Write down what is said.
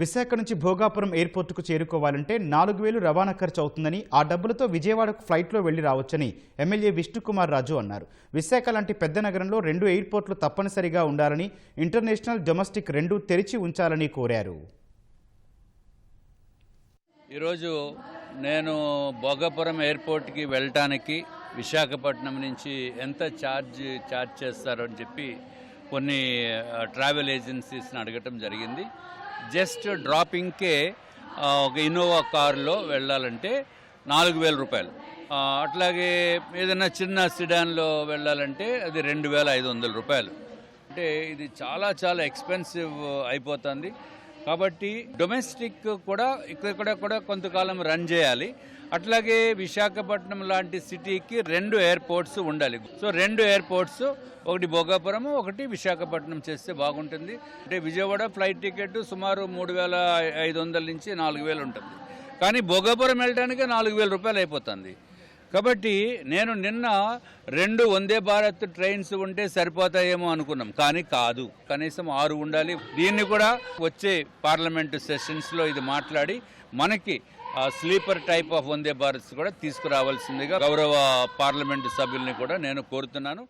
విశాఖ నుంచి భోగాపురం ఎయిర్పోర్టుకు చేరుకోవాలంటే 4000 రవాణా ఖర్చు అవుతుందని, ఆ డబ్బులతో విజయవాడకు ఫ్లైట్లో వెళ్లి రావచ్చని ఎమ్మెల్యే విష్ణుకుమార్ రాజు అన్నారు. విశాఖ లాంటి పెద్ద నగరంలో 2 ఎయిర్పోర్టులు తప్పనిసరిగా ఉండాలని, ఇంటర్నేషనల్, డొమెస్టిక్ రెండూ తెరిచి ఉంచాలని కోరారు. ఈరోజు నేను భోగాపురం ఎయిర్పోర్ట్కి వెళ్ళటానికి విశాఖపట్నం నుంచి ఎంత ఛార్జ్ చేస్తారో అని చెప్పి కొన్ని ట్రావెల్ ఏజెన్సీస్ని అడగటం జరిగింది. జస్ట్ డ్రాపింగ్కే ఒక ఇన్నోవా కారులో వెళ్ళాలంటే 4000 రూపాయలు. అట్లాగే ఏదైనా చిన్న సిడాన్లో వెళ్ళాలంటే అది 2500 రూపాయలు. అంటే ఇది చాలా ఎక్స్పెన్సివ్ అయిపోతుంది. కాబట్టి డొమెస్టిక్ కూడా ఇక్కడ కూడా కొంతకాలం రన్ చేయాలి. అట్లాగే విశాఖపట్నం లాంటి సిటీకి 2 ఎయిర్పోర్ట్స్ ఉండాలి. సో 2 ఎయిర్పోర్ట్స్, ఒకటి భోగాపురం, ఒకటి విశాఖపట్నం చేస్తే బాగుంటుంది. అంటే విజయవాడ ఫ్లైట్ టికెట్ సుమారు 3500 నుంచి 4000 ఉంటుంది. కానీ భోగాపురం వెళ్ళడానికి 4000 రూపాయలు అయిపోతుంది. కాబట్టి నేను నిన్న 2 వందే భారత్ ట్రైన్స్ ఉంటే సరిపోతాయేమో అనుకున్నాం, కానీ కాదు, కనీసం 6 ఉండాలి. దీన్ని కూడా వచ్చే పార్లమెంటు సెషన్స్లో ఇది మాట్లాడి మనకి స్లీపర్ టైప్ ఆఫ్ వందే భారత్స్ కూడా తీసుకురావాల్సిందిగా గౌరవ పార్లమెంటు సభ్యుల్ని కూడా నేను కోరుతున్నాను.